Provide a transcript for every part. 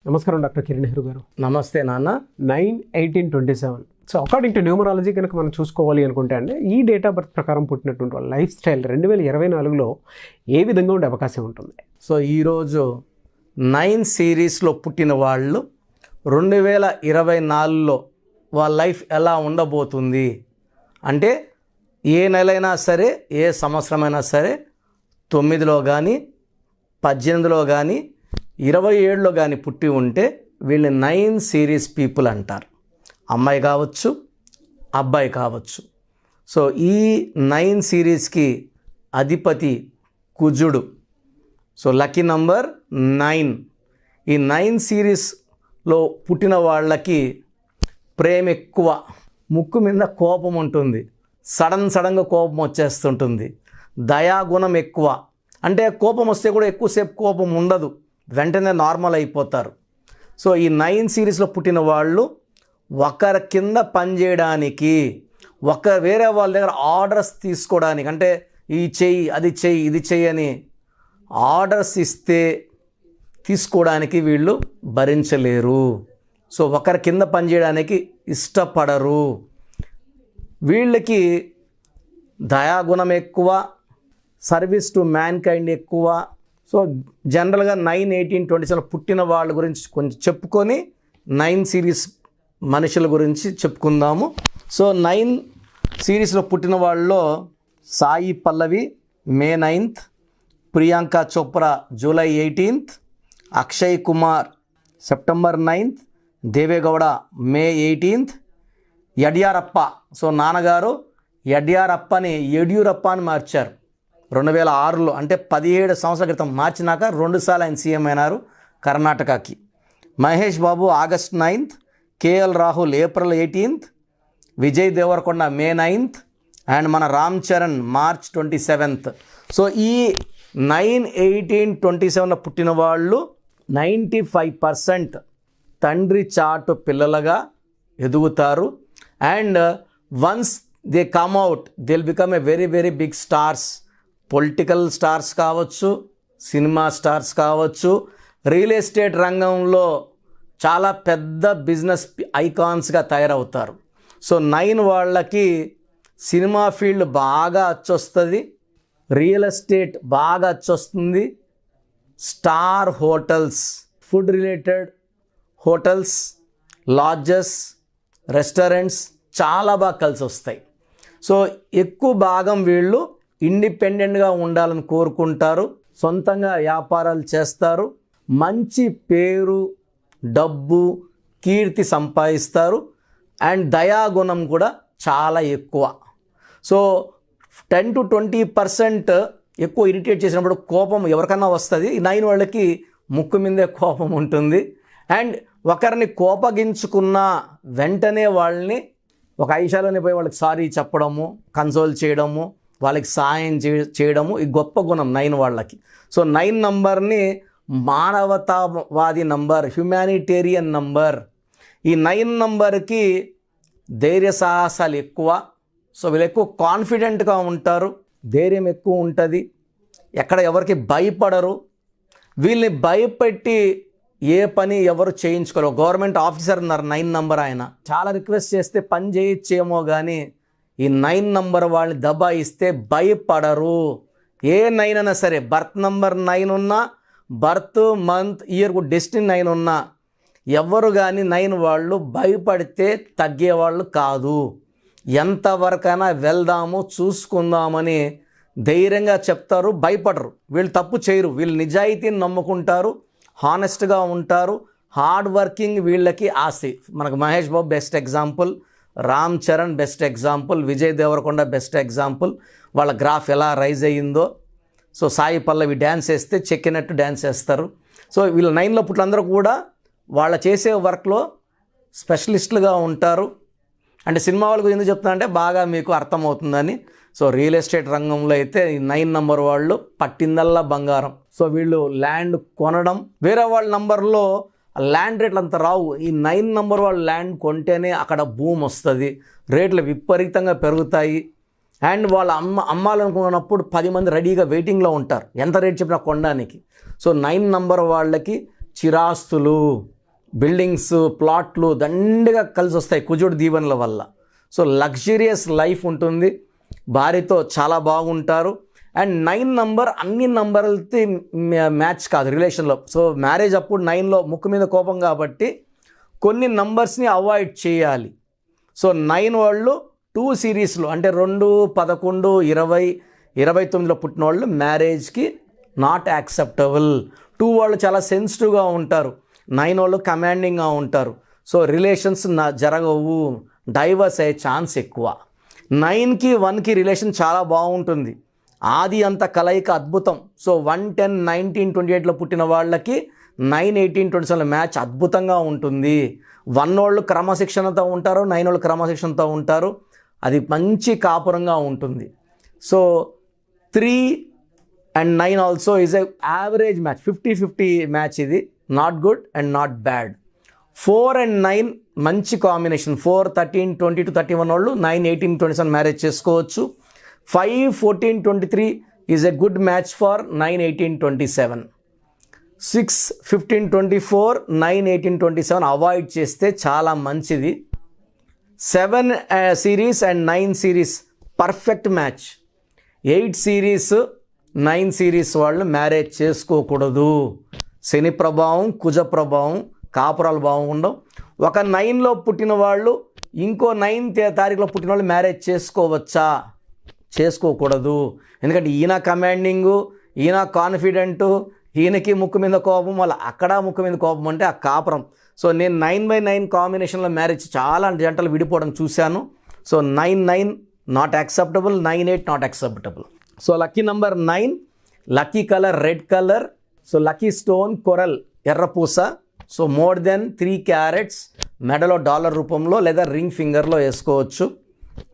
నమస్కారం డాక్టర్ కిరణ్ నెహ్రూ గారు. నమస్తే నాన్న. 9/18/27. సో అకార్డింగ్ టు న్యూమరాలజీ కనుక మనం చూసుకోవాలి అనుకుంటే అంటే ఈ డేట్ ఆఫ్ బర్త్ ప్రకారం పుట్టినటువంటి వాళ్ళ లైఫ్ స్టైల్ 2024లో ఏ విధంగా ఉండే అవకాశం ఉంటుంది? సో ఈరోజు 9 సిరీస్లో పుట్టిన వాళ్ళు 2024లో వాళ్ళ లైఫ్ ఎలా ఉండబోతుంది అంటే ఏ నెలైనా సరే, ఏ సంవత్సరమైనా సరే, 9లో కానీ 18లో కానీ 27లో కానీ పుట్టి ఉంటే వీళ్ళని 9 సిరీస్ పీపుల్ అంటారు. అమ్మాయి కావచ్చు, అబ్బాయి కావచ్చు. సో ఈ 9 సిరీస్కి అధిపతి కుజుడు. So lucky number 9. ఈ 9 సిరీస్లో పుట్టిన వాళ్ళకి ప్రేమ ఎక్కువ, ముక్కు మీద కోపం ఉంటుంది, సడన్గా కోపం వచ్చేస్తుంటుంది, దయాగుణం ఎక్కువ. అంటే కోపం వస్తే కూడా ఎక్కువసేపు కోపం ఉండదు, వెంటనే నార్మల్ అయిపోతారు. సో ఈ 9 సిరీస్లో పుట్టిన వాళ్ళు ఒకరి కింద పనిచేయడానికి, వేరే వాళ్ళ దగ్గర ఆర్డర్స్ తీసుకోవడానికి, అంటే ఈ చెయ్యి, అది చెయ్యి, ఇది చెయ్యి అని ఆర్డర్స్ ఇస్తే తీసుకోవడానికి వీళ్ళు భరించలేరు. సో ఒకరి కింద పనిచేయడానికి ఇష్టపడరు. వీళ్ళకి దయాగుణం ఎక్కువ, సర్వీస్ టు మ్యాన్ కైండ్ ఎక్కువ. సో జనరల్గా 9/18/27 పుట్టిన వాళ్ళ గురించి కొంచెం చెప్పుకొని 9 సిరీస్ మనుషుల గురించి చెప్పుకుందాము. సో 9 సిరీస్లో పుట్టిన వాళ్ళలో Sai Pallavi May 9th, Priyanka Chopra July 18th, Akshay Kumar September 9th, Deve Gowda May 18th, Yediyurappa. So నాన్నగారు యడ్యూరప్పని యడ్యూరప్ప అని మార్చారు 2006లో, అంటే 17 సంవత్సరాల క్రితం మార్చినాక 2 సార్లు ఆయన సీఎం అయినారు కర్ణాటకకి. Mahesh Babu August 9th, KL Rahul April 18th, Vijay Deverakonda May 9th, and మన Ram Charan March 27th. So ఈ 9/18/27లో పుట్టిన వాళ్ళు 95% తండ్రి చాటు పిల్లలుగా ఎదుగుతారు. And once they come out they will become a very very big stars. Political stars కావచ్చు, సినిమా స్టార్స్ కావచ్చు, రియల్ ఎస్టేట్ రంగంలో చాలా పెద్ద బిజినెస్ ఐకాన్స్గా తయారవుతారు. సో 9 వాళ్ళకి సినిమా ఫీల్డ్ బాగా అచ్చొస్తుంది, రియల్ ఎస్టేట్ బాగా అచ్చొస్తుంది, star hotels, food related hotels, lodges, restaurants చాలా బాగా కలిసి వస్తాయి. సో ఎక్కువ భాగం వీళ్ళు ఇండిపెండెంట్గా ఉండాలని కోరుకుంటారు, సొంతంగా వ్యాపారాలు చేస్తారు, మంచి పేరు, డబ్బు, కీర్తి సంపాదిస్తారు. అండ్ దయాగుణం కూడా చాలా ఎక్కువ. సో 10 to 20% ఎక్కువ ఇరిటేట్ చేసినప్పుడు కోపం ఎవరికన్నా వస్తుంది. ఈ 9 వాళ్ళకి ముక్కు మీదే కోపం ఉంటుంది. అండ్ ఒకరిని కోపగించుకున్న వెంటనే వాళ్ళని ఒక ఐషాలోనే పోయి వాళ్ళకి సారీ చెప్పడము, కన్సోల్ చేయడము, వాళ్ళకి సాయం చేయడము ఈ గొప్ప గుణం 9 వాళ్ళకి. సో 9 నంబర్ని మానవతావాది నంబర్, హ్యుమానిటేరియన్ నంబర్. ఈ 9 నంబర్కి ధైర్య సాహసాలు ఎక్కువ. సో వీళ్ళు ఎక్కువ కాన్ఫిడెంట్గా ఉంటారు, ధైర్యం ఎక్కువ ఉంటుంది, ఎక్కడ ఎవరికి భయపడరు. వీళ్ళని భయపెట్టి ఏ పని ఎవరు చేయించుకోరు. గవర్నమెంట్ ఆఫీసర్ ఉన్నారు 9 నంబర్, ఆయన చాలా రిక్వెస్ట్ చేస్తే పని చేయొచ్చేమో కానీ ఈ 9 నంబర్ వాళ్ళని దబాయిస్తే భయపడరు. ఏ 9 అయినా సరే, బర్త్ నంబర్ 9 ఉన్నా, బర్త్ మంత్ ఇయర్ డెస్టినీ 9 ఉన్నా, ఎవరు కానీ 9 వాళ్ళు భయపడితే తగ్గేవాళ్ళు కాదు. ఎంతవరకైనా వెళ్దాము, చూసుకుందామని ధైర్యంగా చెప్తారు, భయపడరు. వీళ్ళు తప్పు చేయరు, వీళ్ళు నిజాయితీని నమ్ముకుంటారు, హానెస్ట్గా ఉంటారు, హార్డ్ వర్కింగ్ వీళ్ళకి ఆస్తి. మనకు Mahesh Babu best example, Ram Charan best example, Vijay Deverakonda best example. వాళ్ళ గ్రాఫ్ ఎలా రైజ్ అయ్యిందో. సో సాయి పల్లవి డ్యాన్స్ వేస్తే చెక్కినట్టు డ్యాన్స్ వేస్తారు. సో వీళ్ళ 9లో పుట్టినందరూ కూడా వాళ్ళ చేసే వర్క్లో స్పెషలిస్టులుగా ఉంటారు. అంటే సినిమా వాళ్ళకు ఎందుకు చెప్తున్నా అంటే బాగా మీకు అర్థమవుతుందని. సో రియల్ ఎస్టేట్ రంగంలో అయితే ఈ 9 నంబర్ వాళ్ళు పట్టిందల్లా బంగారం. సో వీళ్ళు ల్యాండ్ కొనడం, వేరే వాళ్ళ నంబర్లో ల్యాండ్ రేట్లు అంత రావు. ఈ 9 నంబర్ వాళ్ళు ల్యాండ్ కొంటేనే అక్కడ భూమి వస్తుంది, రేట్లు విపరీతంగా పెరుగుతాయి. అండ్ వాళ్ళు అమ్మాలనుకున్నప్పుడు 10 మంది రెడీగా వెయిటింగ్లో ఉంటారు ఎంత రేట్ చెప్పినా కొనడానికి. సో 9 నంబర్ వాళ్ళకి చిరాస్తులు, బిల్డింగ్స్, ప్లాట్లు దండిగా కలిసి వస్తాయి కుజుడు దీవెనల వల్ల. సో లగ్జరియస్ లైఫ్ ఉంటుంది, భార్యతో చాలా బాగుంటారు. అండ్ 9 నంబర్ అన్ని నంబర్లతో మ్యాచ్ కాదు రిలేషన్లో. సో మ్యారేజ్ అప్పుడు 9లో ముక్కు మీద కోపం కాబట్టి కొన్ని నంబర్స్ని అవాయిడ్ చేయాలి. సో 9 వాళ్ళు 2 సిరీస్లో అంటే 2, 11, 20, 29లో పుట్టిన వాళ్ళు మ్యారేజ్కి నాట్ యాక్సెప్టబుల్. 2 వాళ్ళు చాలా సెన్సిటివ్గా ఉంటారు, 9 వాళ్ళు కమాండింగ్గా ఉంటారు. సో రిలేషన్స్ జరగవు, డైవర్స్ అయ్యే ఛాన్స్ ఎక్కువ. 9కి 1కి రిలేషన్ చాలా బాగుంటుంది, ఆది అంత కలయిక అద్భుతం. సో 1, 10, 19, 28లో పుట్టిన వాళ్ళకి 9, 18, 27 మ్యాచ్ అద్భుతంగా ఉంటుంది. 1 వాళ్ళు క్రమశిక్షణతో ఉంటారు, 9 వాళ్ళు క్రమశిక్షణతో ఉంటారు, అది మంచి కాపురంగా ఉంటుంది. So 3 and 9 also is a average match, 50-50 match. ఇది not good and not bad. 4 and 9 మంచి కాంబినేషన్. 4, 13, 22, 31 వాళ్ళు 9, 18, 27 మ్యారేజ్ చేసుకోవచ్చు. 5, 14, 23 is a good match for 9, 18, 27. 6, 15, 24, 9, 18, 27 avoid చేస్తే చాలా మంచిది. 7 series and 9 series perfect match. 8 series 9 series వాళ్ళు మ్యారేజ్ చేసుకోకూడదు. శని ప్రభావం, కుజ ప్రభావం, కాపురాలు బాగుండవు. ఒక 9లో పుట్టిన వాళ్ళు ఇంకో 9 తారీఖులో పుట్టిన వాళ్ళు మ్యారేజ్ చేసుకోవచ్చా? చేసుకోకూడదు. ఎందుకంటే ఈయన కమాండింగు, ఈయన కాన్ఫిడెంటు, ఈయనకి ముక్కు మీద కోపం, వాళ్ళ అక్కడ ముక్కు మీద కోపం అంటే ఆ కాపురం. సో నేను 9/9 కాంబినేషన్లో మ్యారేజ్ చాలా జంటలు విడిపోవడం చూశాను. So 9/9 not acceptable, 9/8 not acceptable. So lucky number 9, lucky colour red colour. So lucky stone coral, ఎర్రపూస. సో మోర్ దెన్ 3 క్యారెట్స్ మెడలో డాలర్ రూపంలో లేదా రింగ్ ఫింగర్లో వేసుకోవచ్చు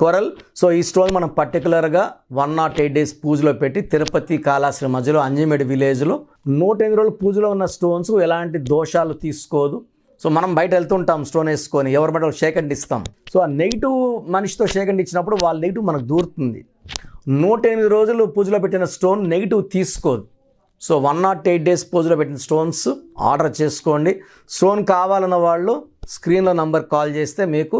కొరల్. సో ఈ స్టోన్ మనం పర్టికులర్గా 108 డేస్ పూజలో పెట్టి తిరుపతి కాళాశ్రీ మధ్యలో అంజిమేడి విలేజ్లో 108 రోజులు పూజలో ఉన్న స్టోన్స్ ఎలాంటి దోషాలు తీసుకోదు. సో మనం బయట వెళ్తుంటాం స్టోన్ వేసుకొని, ఎవరి బట్టి షేక్ హ్యాండ్ ఇస్తాం. సో ఆ నెగిటివ్ మనిషితో షేక్ హ్యాండ్ ఇచ్చినప్పుడు వాళ్ళ నెగిటివ్ మనకు దూరుతుంది. 108 రోజులు పూజలో పెట్టిన స్టోన్ నెగిటివ్ తీసుకోదు. సో 108 డేస్ పూజలో పెట్టిన స్టోన్స్ ఆర్డర్ చేసుకోండి. స్టోన్ కావాలన్న వాళ్ళు స్క్రీన్లో నంబర్ కాల్ చేస్తే మీకు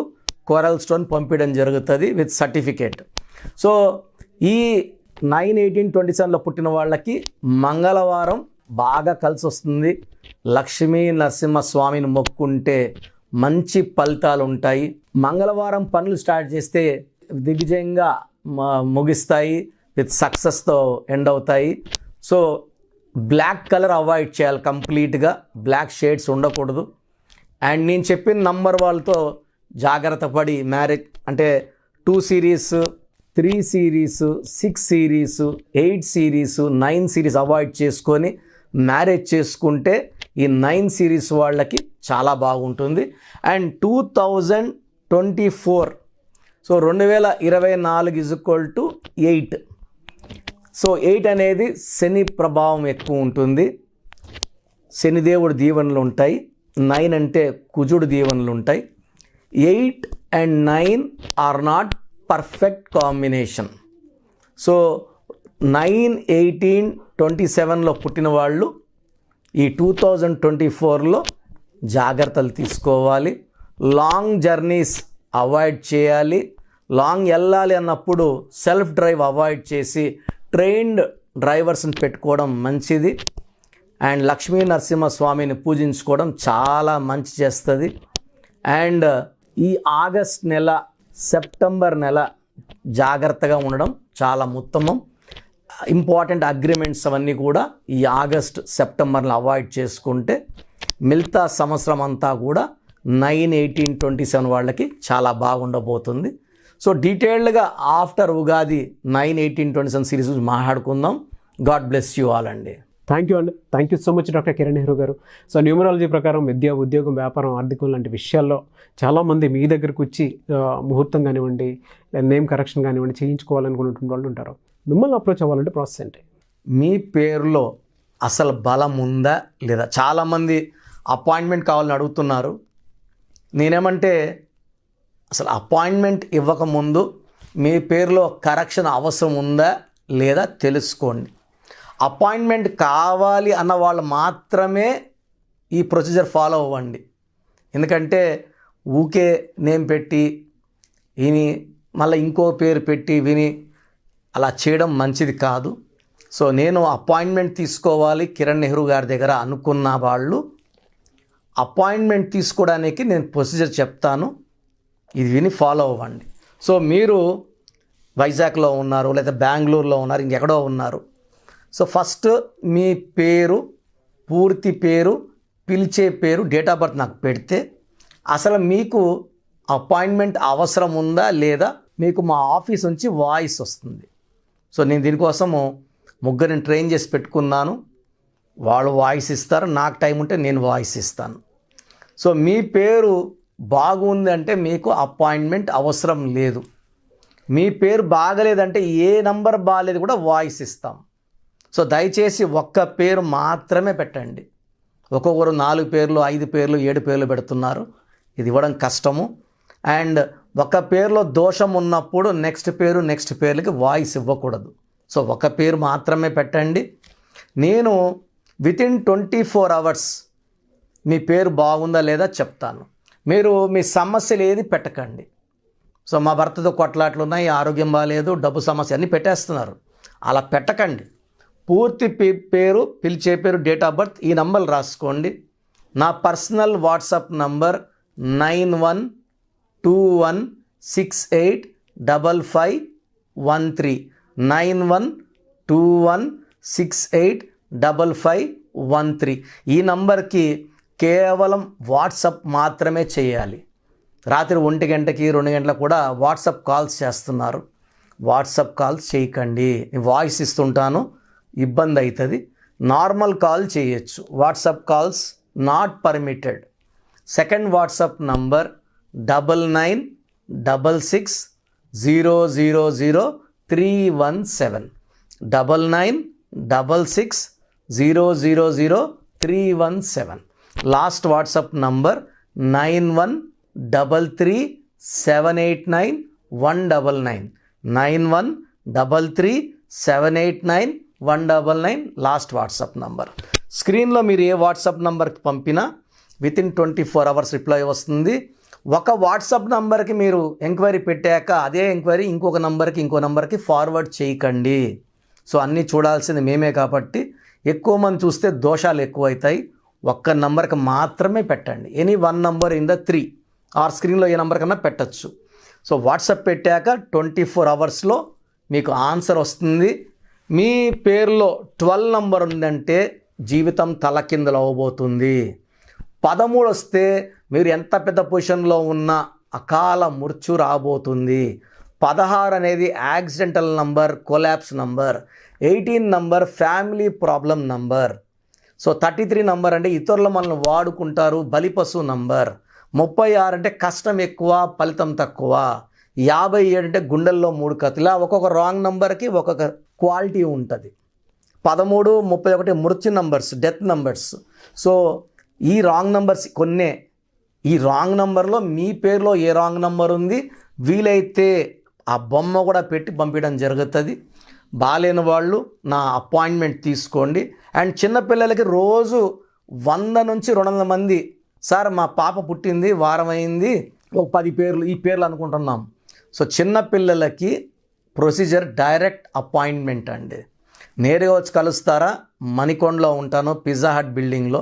కోరల్ స్టోన్ పంపించడం జరుగుతుంది విత్ సర్టిఫికేట్. సో ఈ 9, 18, 27లో పుట్టిన వాళ్ళకి మంగళవారం బాగా కలిసి వస్తుంది. లక్ష్మీ నరసింహస్వామిని మొక్కుంటే మంచి ఫలితాలు ఉంటాయి. మంగళవారం పనులు స్టార్ట్ చేస్తే దిగ్విజయంగా ముగిస్తాయి, విత్ సక్సెస్తో ఎండ్ అవుతాయి. సో బ్లాక్ కలర్ అవాయిడ్ చేయాలి కంప్లీట్గా, బ్లాక్ షేడ్స్ ఉండకూడదు. అండ్ నేను చెప్పిన నంబర్ వాళ్ళతో జాగ్రత్త పడి మ్యారేజ్ అంటే 2 series, 3 series, 6 series, 8 series, 9 series avoid చేసుకొని మ్యారేజ్ చేసుకుంటే ఈ 9 సిరీస్ వాళ్ళకి చాలా బాగుంటుంది. And 2024, so 2024 = 8. సో 8 అనేది శని ప్రభావం ఎక్కువ ఉంటుంది, శనిదేవుడి దీవెనలు ఉంటాయి. 9 అంటే కుజుడు దీవెనలు ఉంటాయి. 8 and 9 are not perfect combination. So 9, 18, 27లో పుట్టిన వాళ్ళు ఈ 2024లో జాగ్రత్తలు తీసుకోవాలి. లాంగ్ జర్నీస్ అవాయిడ్ చేయాలి. లాంగ్ వెళ్ళాలి అన్నప్పుడు సెల్ఫ్ డ్రైవ్ అవాయిడ్ చేసి ట్రైన్డ్ డ్రైవర్స్ని పెట్టుకోవడం మంచిది. అండ్ లక్ష్మీ నరసింహస్వామిని పూజించుకోవడం చాలా మంచి చేస్తుంది. అండ్ ఈ ఆగస్ట్ నెల, సెప్టెంబర్ నెల జాగ్రత్తగా ఉండడం చాలా ఉత్తమం. ఇంపార్టెంట్ అగ్రిమెంట్స్ అవన్నీ కూడా ఈ ఆగస్ట్, సెప్టెంబర్లో అవాయిడ్ చేసుకుంటే మిగతా సంవత్సరం అంతా కూడా 9, 18, 27 వాళ్ళకి చాలా బాగుండబోతుంది. సో డీటెయిల్డ్గా ఆఫ్టర్ ఉగాది 9, 18, 27 సిరీస్ గురించి మాట్లాడుకుందాం. గాడ్ బ్లెస్ యూ ఆల్ అండి. థ్యాంక్ యూ అండి. Thank you so much doctor Kiran Nehru గారు. సో న్యూమరాలజీ ప్రకారం విద్య, ఉద్యోగం, వ్యాపారం, ఆర్థికం లాంటి విషయాల్లో చాలామంది మీ దగ్గరకు వచ్చి ముహూర్తం కానివ్వండి, లేదా నేమ్ కరెక్షన్ కానివ్వండి చేయించుకోవాలనుకున్నటువంటి వాళ్ళు ఉంటారు. మిమ్మల్ని అప్రోచ్ అవ్వాలంటే ప్రాసెస్ ఏంటి? మీ పేరులో అసలు బలం ఉందా లేదా? చాలామంది అపాయింట్మెంట్ కావాలని అడుగుతున్నారు. నేనేమంటే అసలు అపాయింట్మెంట్ ఇవ్వకముందు మీ పేరులో కరెక్షన్ అవసరం ఉందా లేదా తెలుసుకోండి. అపాయింట్మెంట్ కావాలి అన్న వాళ్ళు మాత్రమే ఈ ప్రొసీజర్ ఫాలో అవ్వండి. ఎందుకంటే ఊకే నేమ్ పెట్టి విని మళ్ళీ ఇంకో పేరు పెట్టి విని అలా చేయడం మంచిది కాదు. సో నేను అపాయింట్మెంట్ తీసుకోవాలి కిరణ్ నెహ్రూ గారి దగ్గర అనుకున్న వాళ్ళు అపాయింట్మెంట్ తీసుకోవడానికి నేను ప్రొసీజర్ చెప్తాను, ఇది విని ఫాలో అవ్వండి. సో మీరు వైజాగ్లో ఉన్నారు, లేదా బెంగళూరులో ఉన్నారు, ఇంకెక్కడో ఉన్నారు. సో ఫస్ట్ మీ పేరు, పూర్తి పేరు, పిలిచే పేరు, డేట్ ఆఫ్ బర్త్ నాకు పెడితే అసలు మీకు అపాయింట్మెంట్ అవసరం ఉందా లేదా మీకు మా ఆఫీస్ నుంచి వాయిస్ వస్తుంది. సో నేను దీనికోసము ముగ్గురిని ట్రైన్ చేసి పెట్టుకున్నాను. వాళ్ళు వాయిస్ ఇస్తారు, నాకు టైం ఉంటే నేను వాయిస్ ఇస్తాను. సో మీ పేరు బాగుంది అంటే మీకు అపాయింట్మెంట్ అవసరం లేదు. మీ పేరు బాగలేదంటే ఏ నంబర్ బాగలేదు కూడా వాయిస్ ఇస్తాం. సో దయచేసి ఒక్క పేరు మాత్రమే పెట్టండి. ఒక్కొక్కరు 4 పేర్లు, 5 పేర్లు, 7 పేర్లు పెడుతున్నారు. ఇది ఇవ్వడం కష్టము. అండ్ ఒక పేరులో దోషం ఉన్నప్పుడు నెక్స్ట్ పేర్లకి వాయిస్ ఇవ్వకూడదు. సో ఒక పేరు మాత్రమే పెట్టండి. నేను వితిన్ 24 hours మీ పేరు బాగుందా లేదా చెప్తాను. మీరు మీ సమస్యలు ఏది పెట్టకండి. సో మా భర్తతో కొట్లాట్లు ఉన్నాయి, ఆరోగ్యం బాగాలేదు, డబ్బు సమస్య అన్నీ పెట్టేస్తున్నారు. అలా పెట్టకండి. పూర్తి పేరు, పిలిచే పేరు, డేట్ ఆఫ్ బర్త్, ఈ నంబర్లు రాసుకోండి. నా పర్సనల్ వాట్సాప్ నంబర్ 9121685513 9121685513. ఈ నంబర్కి కేవలం వాట్సాప్ మాత్రమే చేయాలి. రాత్రి 1 గంటకి 2 గంటలకు కూడా వాట్సాప్ కాల్స్ చేస్తున్నారు. వాట్సాప్ కాల్స్ చేయకండి. వాయిస్ ఇస్తుంటాను, ఇబ్బంది అవుతుంది. నార్మల్ కాల్ చేయొచ్చు. WhatsApp calls not permitted. Second WhatsApp number 9966000317 9966000317. Last WhatsApp number 9133789199 9133789199 last WhatsApp number. స్క్రీన్లో మీరు ఏ వాట్సాప్ నంబర్కి పంపినా వితిన్ 24 hours రిప్లై వస్తుంది. ఒక వాట్సాప్ నంబర్కి మీరు ఎంక్వైరీ పెట్టాక అదే ఎంక్వైరీ ఇంకో నంబర్కి ఫార్వర్డ్ చేయకండి. సో అన్నీ చూడాల్సింది మేమే కాబట్టి ఎక్కువ మంది చూస్తే దోషాలు ఎక్కువవుతాయి. ఒక్క నంబర్కి మాత్రమే పెట్టండి. Any 1 number in the 3 or స్క్రీన్లో ఏ నంబర్ కన్నా పెట్టచ్చు. సో వాట్సాప్ పెట్టాక 24 hours మీకు ఆన్సర్ వస్తుంది. మీ పేరులో 12 number ఉందంటే జీవితం తలకిందులు అవ్వబోతుంది. 13 వస్తే మీరు ఎంత పెద్ద పొజిషన్లో ఉన్నా అకాల మృత్యు రాబోతుంది. 16 అనేది accidental number, collapse number. 18 number family problem number. So 33 number అంటే ఇతరులు మనల్ని వాడుకుంటారు, బలిపశు నంబర్. 36 అంటే కష్టం ఎక్కువ, ఫలితం తక్కువ. 57 అంటే గుండెల్లో 3 కత్తులు. ఇలా ఒక్కొక్క రాంగ్ నంబర్కి ఒక్కొక్క క్వాలిటీ ఉంటుంది. 13, 31 మృత్యు నంబర్స్, డెత్ నంబర్స్. సో ఈ రాంగ్ నంబర్స్ కొన్నే. ఈ రాంగ్ నంబర్లో మీ పేరులో ఏ రాంగ్ నంబర్ ఉంది వీలైతే ఆ బొమ్మ కూడా పెట్టి పంపించడం జరుగుతుంది. బాలేని వాళ్ళు నా అపాయింట్మెంట్ తీసుకోండి. అండ్ చిన్నపిల్లలకి రోజు 100 నుంచి 200 మంది, సార్ మా పాప పుట్టింది, వారం అయింది, ఒక 10 పేర్లు, ఈ పేర్లు అనుకుంటున్నాం. సో చిన్నపిల్లలకి ప్రొసీజర్ డైరెక్ట్ అపాయింట్మెంట్ అండి. నేరుగా వచ్చి కలుస్తారా? మణికొండలో ఉంటాను, పిజ్జా హట్ బిల్డింగ్లో.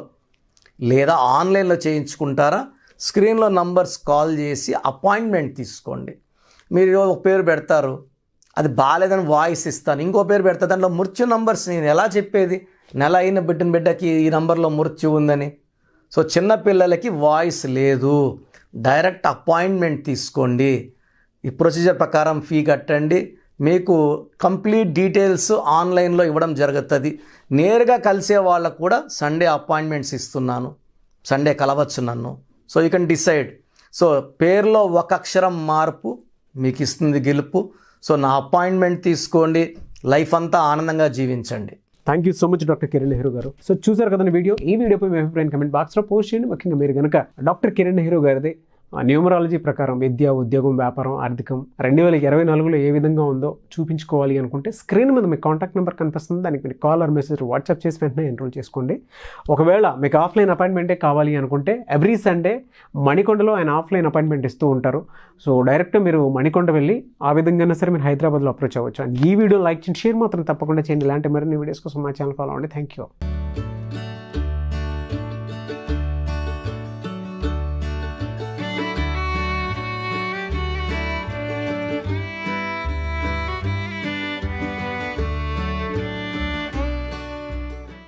లేదా ఆన్లైన్లో చేయించుకుంటారా? స్క్రీన్లో నంబర్స్ కాల్ చేసి అపాయింట్మెంట్ తీసుకోండి. మీరు ఒక పేరు పెడతారు, అది బాగాలేదని వాయిస్ ఇస్తాను. ఇంకో పేరు పెడతా, దాంట్లో మృత్యు నంబర్స్ నేను ఎలా చెప్పేది? నెల అయిన బిడ్డకి ఈ నంబర్లో మృత్యు ఉందని. సో చిన్నపిల్లలకి వాయిస్ లేదు. డైరెక్ట్ అపాయింట్మెంట్ తీసుకోండి. ఈ ప్రొసీజర్ ప్రకారం ఫీ కట్టండి. మీకు కంప్లీట్ డీటెయిల్స్ ఆన్లైన్లో ఇవ్వడం జరుగుతుంది. నేరుగా కలిసే వాళ్ళకు కూడా సండే అపాయింట్మెంట్స్ ఇస్తున్నాను. సండే కలవచ్చు నన్ను. So you can decide. So పేరులో ఒక అక్షరం మార్పు మీకు ఇస్తుంది గెలుపు. సో నా అపాయింట్మెంట్ తీసుకోండి, లైఫ్ అంతా ఆనందంగా జీవించండి. Thank you so much doctor Kiran Nehru గారు. సో చూసారు కదండి వీడియో. ఈ వీడియోపై మీ అభిప్రాయం కమెంట్ బాక్స్లో పోస్ట్ చేయండి. ముఖ్యంగా మీరు కనుక డాక్టర్ కిరణ్ నెహ్రూ గారిది న్యూమరాలజీ ప్రకారం విద్య, ఉద్యోగం, వ్యాపారం, ఆర్థికం 2024లో ఏ విధంగా ఉందో చూపించుకోవాలి అనుకుంటే స్క్రీన్ మీద మీకు కాంటాక్ట్ నెంబర్ కనిపిస్తుంది. దానికి మీరు కాల్ ఆర్ మెసేజ్ వాట్సాప్ చేసి వెంటనే ఎన్రోల్ చేసుకోండి. ఒకవేళ మీకు ఆఫ్లైన్ అపాయింట్మెంటే కావాలి అనుకుంటే ఎవ్రీ సండే మణికొండలో ఆయన ఆఫ్లైన్ అపాయింట్మెంట్ ఇస్తూ ఉంటారు. సో డైరెక్ట్ మీరు మణికొండ వెళ్ళి ఆ విధంగానే సరే మీరు హైదరాబాద్లో అప్రోచ్ అవ్వచ్చు. అండ్ ఈ వీడియో లైక్ చేయండి, షేర్ మాత్రం తప్పకుండా చేయండి. ఇలాంటి మరిన్ని వీడియోస్ కోసం మా ఛానల్ ఫాలో అవ్వండి. Thank you.